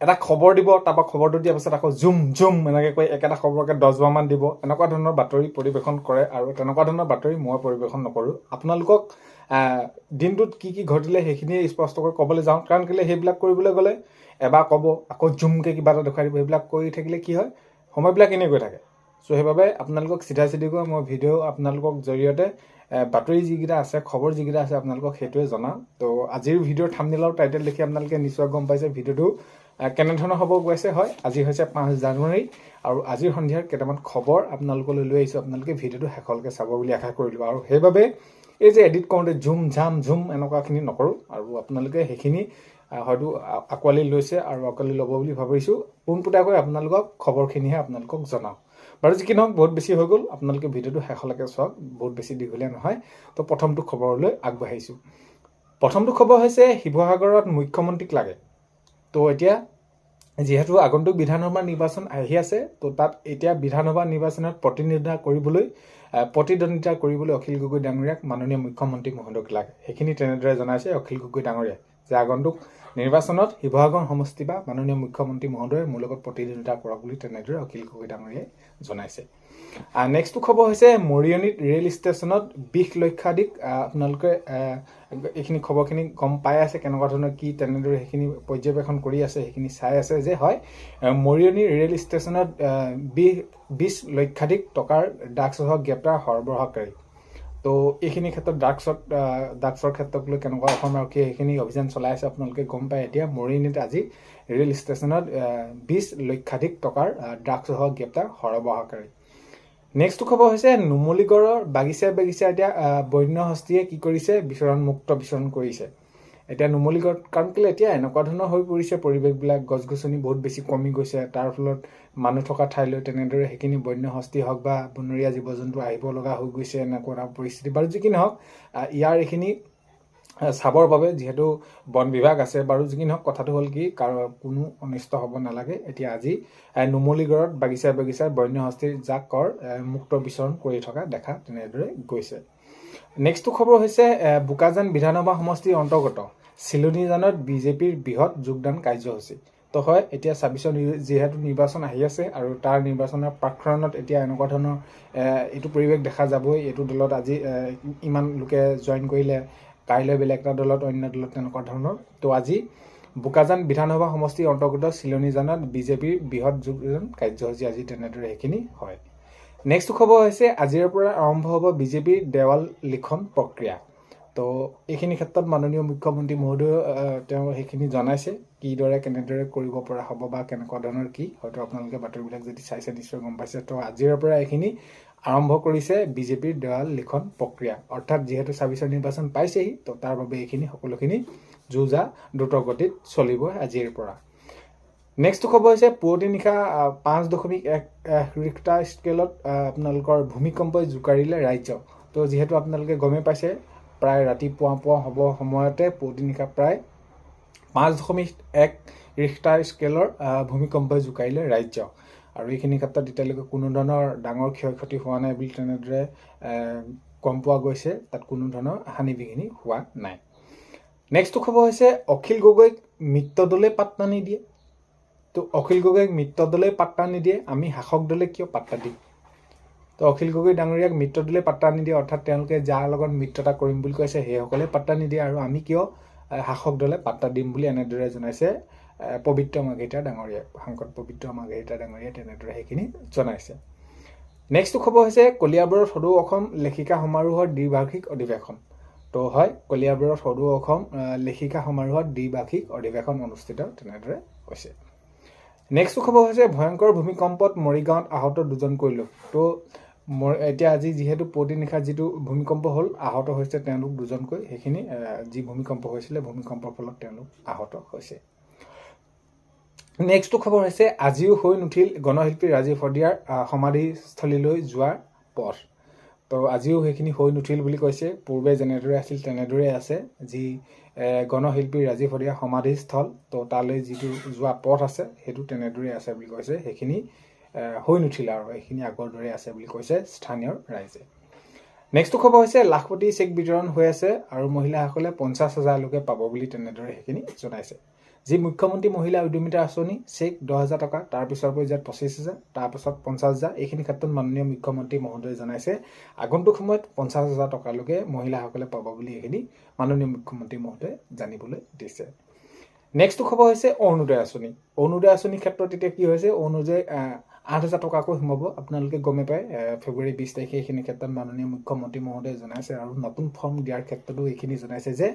এটা খবৰ দিব, তাৰপৰা খবৰটো দিয়াৰ পাছত আকৌ জুম জুম এনেকৈ কৈ একেটা খবৰকে 10 বাৰমান দিব। এনেকুৱা ধৰণৰ বাতৰি পৰিৱেশন কৰে আৰু তেনেকুৱা ধৰণৰ বাতৰি মই পৰিৱেশন নকৰোঁ। আপোনালোকক দিনটোত কি কি ঘটিলে সেইখিনি স্পষ্টকৈ ক'বলৈ যাওঁ, কাৰণ কেলৈ সেইবিলাক কৰিবলৈ গ'লে এবাৰ ক'ব আকৌ জুমকৈ কিবা এটা দেখুৱাই দিব। সেইবিলাক কৰি থাকিলে কি হয়, সময়বিলাক এনেই গৈ থাকে। চ' সেইবাবে আপোনালোকক চিধা চিধিকৈ মই ভিডিঅ' আপোনালোকক জৰিয়তে বাতৰি যিকেইটা আছে, খবৰ যিকেইটা আছে আপোনালোকক সেইটোৱে জনাওঁ। তো আজিৰ ভিডিঅ'ৰ থাম্বনেইলৰ টাইটেল দেখি আপোনালোকে নিশ্চয় গম পাইছে ভিডিঅ'টো কেনেধৰণৰ হ'ব গৈছে। হয়, আজি হৈছে 5 জানুৱাৰী আৰু আজিৰ সন্ধিয়াৰ কেইটামান খবৰ আপোনালোকলৈ লৈ আহিছোঁ। আপোনালোকে ভিডিঅ'টো শেষলৈকে চাব বুলি আশা কৰিলোঁ। আৰু সেইবাবে এই যে এডিট কৰোঁতে ঝুম ঝাম ঝুম এনেকুৱাখিনি নকৰোঁ, আৰু আপোনালোকে সেইখিনি হয়তো আঁকোৱালি লৈছে আৰু আঁকোৱালি ল'ব বুলি ভাবিছোঁ। পোনপোটাকৈ আপোনালোকক খবৰখিনিহে আপোনালোকক জনাওঁ। বাৰু যি কি নহওক, বহুত বেছি হৈ গ'ল, আপোনালোকে ভিডিঅ'টো শেষলৈকে চাওক, বহুত বেছি দীঘলীয়া নহয়। তো প্ৰথমটো খবৰলৈ আগবাঢ়িছোঁ। প্ৰথমটো খবৰ হৈছে শিৱসাগৰত মুখ্যমন্ত্ৰীক লাগে। তো এতিয়া যিহেতু আগন্তুক বিধানসভা নিৰ্বাচন আহি আছে, তো তাত এতিয়া বিধানসভা নিৰ্বাচনত প্ৰতিদ্বন্দ্বিতা কৰিবলৈ অখিল গগৈ ডাঙৰীয়াক মাননীয় মুখ্যমন্ত্ৰী মহোদয়ক লাগে। সেইখিনি তেনেদৰে জনাইছে অখিল গগৈ ডাঙৰীয়াই যে আগন্তুক নিৰ্বাচনত শিৱসাগৰ সমষ্টি বা মাননীয় মুখ্যমন্ত্ৰী মহোদয়ে মোৰ লগত প্ৰতিদ্বন্দ্বিতা কৰক বুলি তেনেদৰে অখিল গগৈ ডাঙৰীয়াই জনাইছে। নেক্সটটো খবৰ হৈছে মৰিয়নিত ৰেল ষ্টেচনত 20 লক্ষাধিক, আপোনালোকে এইখিনি খবৰখিনি গম পাই আছে কেনেকুৱা ধৰণৰ কি তেনেদৰে সেইখিনি পৰ্যবেক্ষণ কৰি আছে, সেইখিনি চাই আছে যে হয় মৰিয়নি ৰেল ষ্টেচনত 20 লক্ষাধিক টকাৰ ড্ৰাগছসহ গ্ৰেপ্তাৰ সৰবৰাহকাৰী। তো এইখিনি ক্ষেত্ৰত ড্ৰাগছৰ ক্ষেত্ৰক লৈ কেনেকুৱা অসম আৰক্ষীয়ে সেইখিনি অভিযান চলাই আছে আপোনালোকে গম পায়। এতিয়া মৰিয়নিত আজি ৰেল ষ্টেচনত 20 লক্ষাধিক টকাৰ ড্ৰাগছসহ গ্ৰেপ্তাৰ সৰবৰাহকাৰী। নেক্সটটো খবৰ হৈছে নুমলীগড়ৰ বাগিচাই এতিয়া বন্য হস্তীয়ে কি কৰিছে, মুক্ত বিচৰণ কৰিছে। এতিয়া নুমলীগড়ত কাৰণ কেলৈ এতিয়া এনেকুৱা ধৰণৰ হৈ পৰিছে পৰিৱেশবিলাক, গছ গছনি বহুত বেছি কমি গৈছে, তাৰ ফলত মানুহ থকা ঠাইলৈ তেনেদৰে সেইখিনি বন্য হস্তি হওক বা বনৰীয়া জীৱ জন্তু আহিব লগা হৈ গৈছে, এনেকুৱা এটা পৰিস্থিতি। বাৰু যি কি নহওক, ইয়াৰ এইখিনি চাবৰ বাবে যিহেতু বন বিভাগ আছে, বাৰু যি কি নহওক কথাটো হ'ল কি কোনো অনিষ্ট হ'ব নালাগে। এতিয়া আজি নুমলীগড়ত বাগিচাই বন্য হস্তীৰ জাকৰ মুক্ত বিচৰণ কৰি থকা দেখা তেনেদৰে গৈছে। নেক্সটটো খবৰ হৈছে বোকাজান বিধানসভা সমষ্টিৰ অন্তৰ্গত চিলনীজানত বিজেপিৰ বৃহৎ যোগদান কাৰ্যসূচী। তো হয়, এতিয়া 26 যিহেতু নিৰ্বাচন আহি আছে আৰু তাৰ নিৰ্বাচনৰ প্ৰাক্ষণত এতিয়া এনেকুৱা ধৰণৰ এইটো পৰিৱেশ দেখা যাবই। এইটো দলত আজি ইমান লোকে জইন কৰিলে, কাইলৈ বেলেগ এটা দলত, অন্য দলত তেনেকুৱা ধৰণৰ। তো আজি বোকাজান বিধানসভা সমষ্টিৰ অন্তৰ্গত চিলনীজানত বিজেপিৰ বৃহৎ যোগদান কাৰ্যসূচী আজি তেনেদৰে সেইখিনি হয়। নেক্সট খবৰ হৈছে আজিৰ পৰা আৰম্ভ হ'ব বিজেপিৰ দেৱাল লিখন প্ৰক্ৰিয়া। তো এইখিনি ক্ষেত্ৰত মাননীয় মুখ্যমন্ত্ৰী মহোদয় তেওঁ সেইখিনি জনাইছে কিদৰে কেনেদৰে কৰিব পৰা হ'ব বা কেনেকুৱা ধৰণৰ কি, হয়তো আপোনালোকে বাতৰিবিলাক যদি চাইছে নিশ্চয় গম পাইছে। তো আজিৰ পৰা এইখিনি আৰম্ভ কৰিছে বিজেপিৰ দেৱাল লিখন প্ৰক্ৰিয়া, অৰ্থাৎ যিহেতু 26 নিৰ্বাচন পাইছেহি, তো তাৰ বাবে এইখিনি সকলোখিনি যুঁজা দ্ৰুত গতিত চলিব আজিৰ পৰা। নেক্সট খবৰ হৈছে পুৱতি নিশা 5.1 ৰিক্টাৰ স্কেলত আপোনালোকৰ ভূমিকম্পই জোকাৰিলে ৰাজ্য। তো যিহেতু আপোনালোকে গমেই পাইছে, প্ৰায় ৰাতিপুৱা হ'ব সময়তে পুৱতি নিশা প্ৰায় 5.1 ৰিক্টাৰ স্কেলৰ ভূমিকম্পই জোকাৰিলে ৰাজ্য। আৰু এইখিনি ক্ষেত্ৰত এতিয়ালৈকে কোনো ধৰণৰ ডাঙৰ ক্ষয় ক্ষতি হোৱা নাই বুলি তেনেদৰে গম পোৱা গৈছে, তাত কোনো ধৰণৰ হানি বিঘিনি হোৱা নাই। নেক্সটটো খবৰ হৈছে অখিল গগৈক মিত্ৰদলে পাত্তা নিদিয়ে। তো অখিল গগৈক মিত্ৰদলে পাত্তা নিদিয়ে, আমি শাসক দলে কিয় পাত্তা দিম? তো অখিল গগৈ ডাঙৰীয়াক মিত্ৰদলে পাত্তা নিদিয়ে, অৰ্থাৎ তেওঁলোকে যাৰ লগত মিত্ৰতা কৰিম বুলি কৈছে সেইসকলে পাত্তা নিদিয়ে, আৰু আমি কিয় শাসক দলে পাত্তা দিম বুলি এনেদৰে জনাইছে পবিত্ৰ মাৰ্ঘেৰিটা ডাঙৰীয়াই, সাংসদ পবিত্ৰ মাৰ্ঘেৰিটা ডাঙৰীয়াই তেনেদৰে সেইখিনি জনাইছে। নেক্সটটো খবৰ হৈছে কলিয়াবৰত সদৌ অসম লেখিকা সমাৰোহৰ দ্বিবাৰ্ষিক অধিৱেশন। তো হয়, কলিয়াবৰত সদৌ অসম লেখিকা সমাৰোহত দ্বিবাৰ্ষিক অধিৱেশন অনুষ্ঠিত তেনেদৰে হৈছে। নেক্সটটো খবৰ হৈছে ভয়ংকৰ ভূমিকম্পত মৰিগাঁৱত আহত 2জনকৈ লোক। তো এতিয়া আজি যিহেতু পুৱতি নিশা যিটো ভূমিকম্প হ'ল, আহত হৈছে তেওঁলোক 2জনকৈ। সেইখিনি যি ভূমিকম্প হৈছিলে, ভূমিকম্পৰ ফলত তেওঁলোক আহত হৈছে। নেক্সটটো খবৰ হৈছে আজিও হৈ নুঠিল গণশিল্পী ৰাজীৱ শদিয়াৰ সমাধিস্থলীলৈ যোৱাৰ পথ। তো আজিও সেইখিনি হৈ নুঠিল বুলি কৈছে, পূৰ্বে যেনেদৰে আছিল তেনেদৰে আছে যি গণশিল্পী ৰাজীৱ শদিয়াৰ সমাধিস্থল, তো তালৈ যিটো যোৱা পথ আছে সেইটো তেনেদৰে আছে বুলি কৈছে। সেইখিনি হৈ নুঠিল আৰু এইখিনি আগৰ দৰে আছে বুলি কৈছে স্থানীয় ৰাইজে। নেক্সটটো খবৰ হৈছে লাখপতি চেক বিতৰণ হৈ আছে আৰু মহিলাসকলে 50,000 লোকে পাব বুলি তেনেদৰে সেইখিনি জনাইছে। যি মুখ্যমন্ত্ৰী মহিলা উদ্যমিতা আঁচনি চেক 10,000 টকা, তাৰ পিছৰ পৰ্যায়ত 25,000, তাৰপিছত 50,000, এইখিনি ক্ষেত্ৰত মাননীয় মুখ্যমন্ত্ৰী মহোদয়ে জনাইছে আগন্তুক সময়ত 50,000 টকালৈকে মহিলাসকলে পাব বুলি এইখিনি মাননীয় মুখ্যমন্ত্ৰী মহোদয়ে জানিবলৈ দিছে। নেক্সট খবৰ হৈছে অৰুণোদয় আঁচনি। অৰুণোদয় আঁচনিৰ ক্ষেত্ৰত এতিয়া কি হৈছে, অৰুণোদয় 8,000 টকাকৈ সোমাব। আপোনালোকে গমে পায় ফেব্ৰুৱাৰী 20 তাৰিখে এইখিনি ক্ষেত্ৰত মাননীয় মুখ্যমন্ত্ৰী মহোদয়ে জনাইছে আৰু নতুন ফৰ্ম দিয়াৰ ক্ষেত্ৰতো এইখিনি জনাইছে যে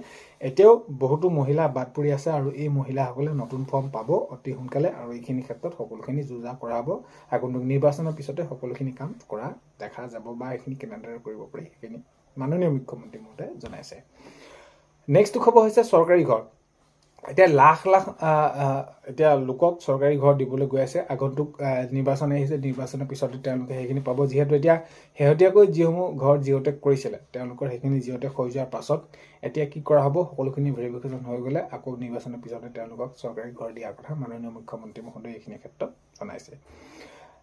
এতিয়াও বহুতো মহিলা বাদ পৰি আছে আৰু এই মহিলাসকলে নতুন ফৰ্ম পাব অতি সোনকালে আৰু এইখিনি ক্ষেত্ৰত সকলোখিনি যোজা কৰা হ'ব। আগন্তুক নিৰ্বাচনৰ পিছতে সকলোখিনি কাম কৰা দেখা যাব বা এইখিনি কেনেদৰে কৰিব পাৰি সেইখিনি মাননীয় মুখ্যমন্ত্ৰী মহোদয়ে জনাইছে। নেক্সট খবৰ হৈছে চৰকাৰী ঘৰ। এতিয়া লাখ লাখ এতিয়া লোকক চৰকাৰী ঘৰ দিবলৈ গৈ আছে। আগন্তুক নিৰ্বাচন আহিছে, নিৰ্বাচনৰ পিছতে তেওঁলোকে সেইখিনি পাব। যিহেতু এতিয়া শেহতীয়াকৈ যিসমূহ ঘৰ জিঅ'টেক কৰিছিলে তেওঁলোকৰ সেইখিনি জিঅ'টেক হৈ যোৱাৰ পাছত এতিয়া কি কৰা হ'ব, সকলোখিনি ভেৰিফিকেশ্যন হৈ গ'লে আকৌ নিৰ্বাচনৰ পিছতে তেওঁলোকক চৰকাৰী ঘৰ দিয়াৰ কথা মাননীয় মুখ্যমন্ত্ৰী মহোদয়ে এইখিনি ক্ষেত্ৰত জনাইছে।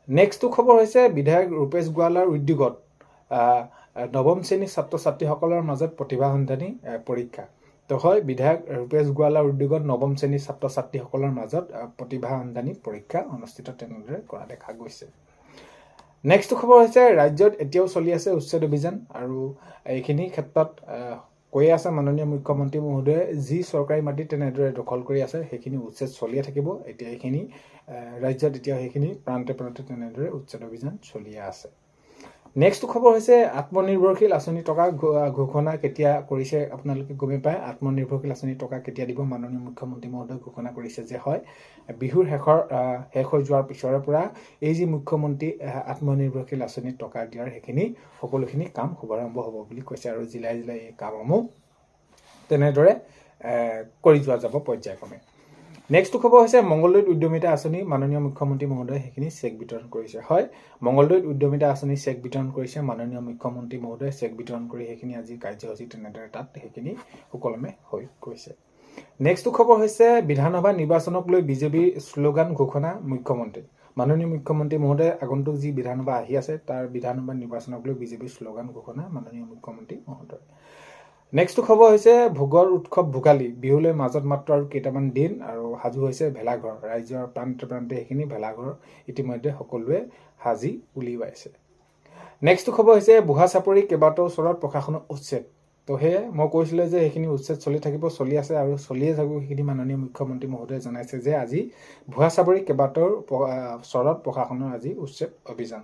নেক্সট খবৰ হৈছে বিধায়ক ৰূপেশ গোৱালাৰ উদ্যোগত নৱম শ্ৰেণীৰ ছাত্ৰ ছাত্ৰীসকলৰ মাজত প্ৰতিভা সন্ধানী পৰীক্ষা। তো হয়, বিধায়ক ৰূপেশ গোৱালাৰ উদ্যোগত নৱম শ্ৰেণীৰ ছাত্ৰ ছাত্ৰীসকলৰ মাজত প্ৰতিভা সন্ধানী পৰীক্ষা অনুষ্ঠিত তেনেদৰে কৰা দেখা গৈছে। নেক্সট খবৰ হৈছে ৰাজ্যত এতিয়াও চলি আছে উচ্ছেদ অভিযান আৰু এইখিনি ক্ষেত্ৰত কৈ আছে মাননীয় মুখ্যমন্ত্ৰী মহোদয়ে যি চৰকাৰী মাটি তেনেদৰে দখল কৰি আছে সেইখিনি উচ্ছেদ চলিয়ে থাকিব। এতিয়া এইখিনি ৰাজ্যত এতিয়া সেইখিনি প্ৰান্তে প্ৰান্তে তেনেদৰে উচ্ছেদ অভিযান চলিয়ে আছে। নেক্সট খবৰ হৈছে আত্মনিৰ্ভৰশীল আঁচনি টকা ঘোষণা কেতিয়া কৰিছে আপোনালোকে গমে পায়। আত্মনিৰ্ভৰশীল আঁচনি টকা কেতিয়া দিব মাননীয় মুখ্যমন্ত্ৰী মহোদয়ে ঘোষণা কৰিছে যে হয় বিহুৰ শেষ হৈ যোৱাৰ পিছৰে পৰা এই যি মুখ্যমন্ত্ৰী আত্মনিৰ্ভৰশীল আঁচনি টকা দিয়াৰ সেইখিনি সকলোখিনি কাম শুভাৰম্ভ হ'ব বুলি কৈছে আৰু জিলাই জিলাই এই কামসমূহ তেনেদৰে কৰি যোৱা যাব পৰ্যায়ক্ৰমে। নেক্সট খবৰ হৈছে মংগলদৈত উদ্যমিতা আঁচনি মাননীয় মুখ্যমন্ত্ৰী মহোদয়ে সেইখিনি চেক বিতৰণ কৰিছে। হয়, মংগলদৈত উদ্যমিতা আঁচনি চেক বিতৰণ কৰিছে মাননীয় মুখ্যমন্ত্ৰী মহোদয়ে চেক বিতৰণ কৰি সেইখিনি আজি কাৰ্যসূচী তেনেদৰে তাত সেইখিনি সুকলমে হৈ গৈছে। নেক্সট খবৰ হৈছে বিধানসভা নিৰ্বাচনক লৈ বিজেপিৰ শ্লোগান ঘোষণা মুখ্যমন্ত্ৰী। মাননীয় মুখ্যমন্ত্ৰী মহোদয়ে আগন্তুক যি বিধানসভা আহি আছে তাৰ বিধানসভা নিৰ্বাচনক লৈ বিজেপিৰ শ্লোগান ঘোষণা মাননীয় মুখ্যমন্ত্ৰী মহোদয়। নেক্সট খবৰ হৈছে ভোগৰ উৎসৱ ভোগালী, বিহুলৈ মাজত মাত্ৰ আৰু কেইটামান দিন আৰু সাজু হৈছে ভেলাঘৰ। ৰাজ্যৰ প্ৰান্তে প্ৰান্তে সেইখিনি ভেলাঘৰ ইতিমধ্যে সকলোৱে সাজি উলিয়াইছে। নেক্সট খবৰ হৈছে বুঢ়া চাপৰি কেইবাটাও ওচৰত প্ৰশাসনৰ উচ্ছেদ। তো সেয়ে মই কৈছিলোঁ যে সেইখিনি উচ্ছেদ চলি থাকিব, চলি আছে আৰু চলিয়ে থাকিব। সেইখিনি মাননীয় মুখ্যমন্ত্ৰী মহোদয়ে জনাইছে যে আজি বুঢ়া চাপৰি কেইবাটাও ওচৰত প্ৰশাসনৰ আজি উচ্ছেদ অভিযান।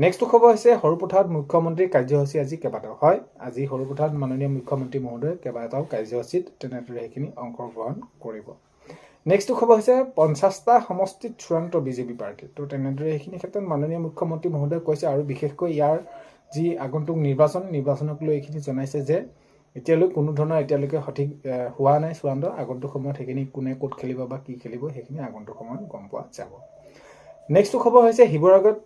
নেক্সট খবৰ হৈছে সৰুপথাৰত মুখ্যমন্ত্ৰীৰ কাৰ্যসূচী আজি কেইবাটাও। হয়, আজি সৰুপথাৰত মাননীয় মুখ্যমন্ত্ৰী মহোদয়ে কেইবাটাও কাৰ্যসূচীত তেনেদৰে সেইখিনি অংশগ্ৰহণ কৰিব। নেক্সট খবৰ হৈছে 50টা সমষ্টিত চূড়ান্ত বিজেপি প্ৰাৰ্থী। তো তেনেদৰে সেইখিনি ক্ষেত্ৰত মাননীয় মুখ্যমন্ত্ৰী মহোদয়ে কৈছে আৰু বিশেষকৈ ইয়াৰ যি আগন্তুক নিৰ্বাচনক লৈ এইখিনি জনাইছে যে এতিয়ালৈ কোনো ধৰণৰ এতিয়ালৈকে সঠিক হোৱা নাই চূড়ান্ত। আগন্তুক সময়ত সেইখিনি কোনে ক'ত খেলিব বা কি খেলিব সেইখিনি আগন্তুক সময়ত গম পোৱা যাব। নেক্সট খবৰ হৈছে শিৱসাগৰত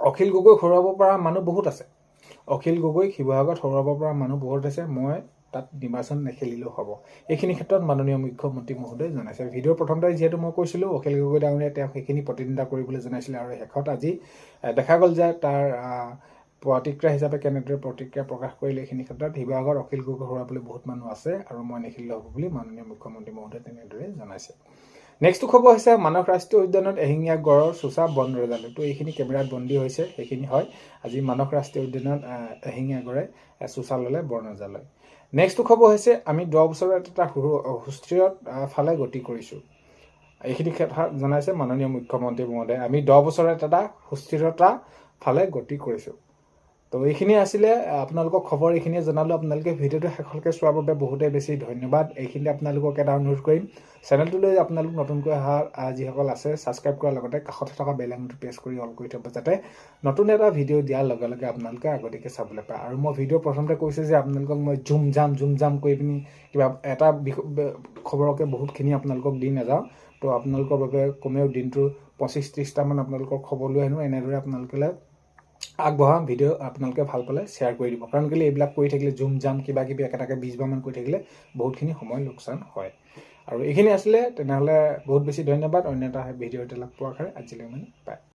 অখিল গগৈক হৰুৱাব পৰা মানুহ বহুত আছে। অখিল গগৈক শিৱসাগৰত হৰুৱাব পৰা মানুহ বহুত আছে। মই তাত নিৰ্বাচন নেখেলিলেও হ'ব, এইখিনি ক্ষেত্ৰত মাননীয় মুখ্যমন্ত্ৰী মহোদয়ে জনাইছে। ভিডিঅ'ৰ প্ৰথমতে যিহেতু মই কৈছিলোঁ অখিল গগৈ ডাঙৰীয়াই তেওঁক সেইখিনি প্ৰতিদ্বন্দ্বিতা কৰিবলৈ জনাইছিলে আৰু শেষত আজি দেখা গ'ল যে তাৰ প্ৰতিক্ৰিয়া হিচাপে কেনেদৰে প্ৰতিক্ৰিয়া প্ৰকাশ কৰিলে। এইখিনি ক্ষেত্ৰত শিৱসাগৰত অখিল গগৈ হৰুৱাবলৈ বহুত মানুহ আছে আৰু মই নেখেলিলেও হ'ব বুলি মাননীয় মুখ্যমন্ত্ৰী মহোদয়ে তেনেদৰে জনাইছে। নেক্সট খবৰ হৈছে মানস ৰাষ্ট্ৰীয় উদ্যানত এশিঙীয়া গড়ৰ চোচা বন ৰজালৈ। তো এইখিনি কেমেৰাত বন্দী হৈছে, সেইখিনি হয় আজি মানস ৰাষ্ট্ৰীয় উদ্যানত এশিঙীয়া গড়ে চোচা ল'লে বন ৰজালৈ। নেক্সট খবৰ হৈছে আমি 10 বছৰত এটা সুস্থিৰত ফালে গতি কৰিছোঁ। এইখিনি কথা জনাইছে মাননীয় মুখ্যমন্ত্ৰী মহোদয়ে। আমি 10 বছৰত এটা সুস্থিৰতা ফালে গতি কৰিছোঁ। তো এইখিনি আছিলে আপোনালোকক খবৰ, এইখিনিয়ে জনালোঁ। আপোনালোকে ভিডিঅ'টো শেষলৈকে চোৱাৰ বাবে বহুতেই বেছি ধন্যবাদ। এইখিনিতে আপোনালোকক এটা অনুৰোধ কৰিম, চেনেলটোলৈ আপোনালোক নতুনকৈ অহা যিসকল আছে ছাবস্ক্ৰাইব কৰাৰ লগতে কাষতে থকা বেল আইকনটো প্ৰেছ কৰি অল কৰি থ'ব, যাতে নতুন এটা ভিডিঅ' দিয়াৰ লগে লগে আপোনালোকে আগতীয়াকৈ চাবলৈ পায়। আৰু মই ভিডিঅ' প্ৰথমতে কৈছোঁ যে আপোনালোকক মই জুম জাম কৰি পিনি কিবা এটা খবৰকে বহুতখিনি আপোনালোকক দি নাযাওঁ। তো আপোনালোকৰ বাবে কমেও দিনটোৰ 25-30টামান আপোনালোকৰ খবৰ লৈ আনো। এনেদৰে আপোনালোকে আগবঢ়া ভিডিঅ' আপোনালোকে ভাল পালে শ্বেয়াৰ কৰি দিব, কাৰণ কেলৈ এইবিলাক কৰি থাকিলে জুম জাম কিবা কিবি একেটাকে 20 বাৰমান কৰি থাকিলে বহুতখিনি সময় লোকচান হয়। আৰু এইখিনি আছিলে, তেনেহ'লে বহুত বেছি ধন্যবাদ। অন্য এটা ভিডিঅ' এটা লগ পোৱাৰ কাৰণে আজিলৈ মানে বাই।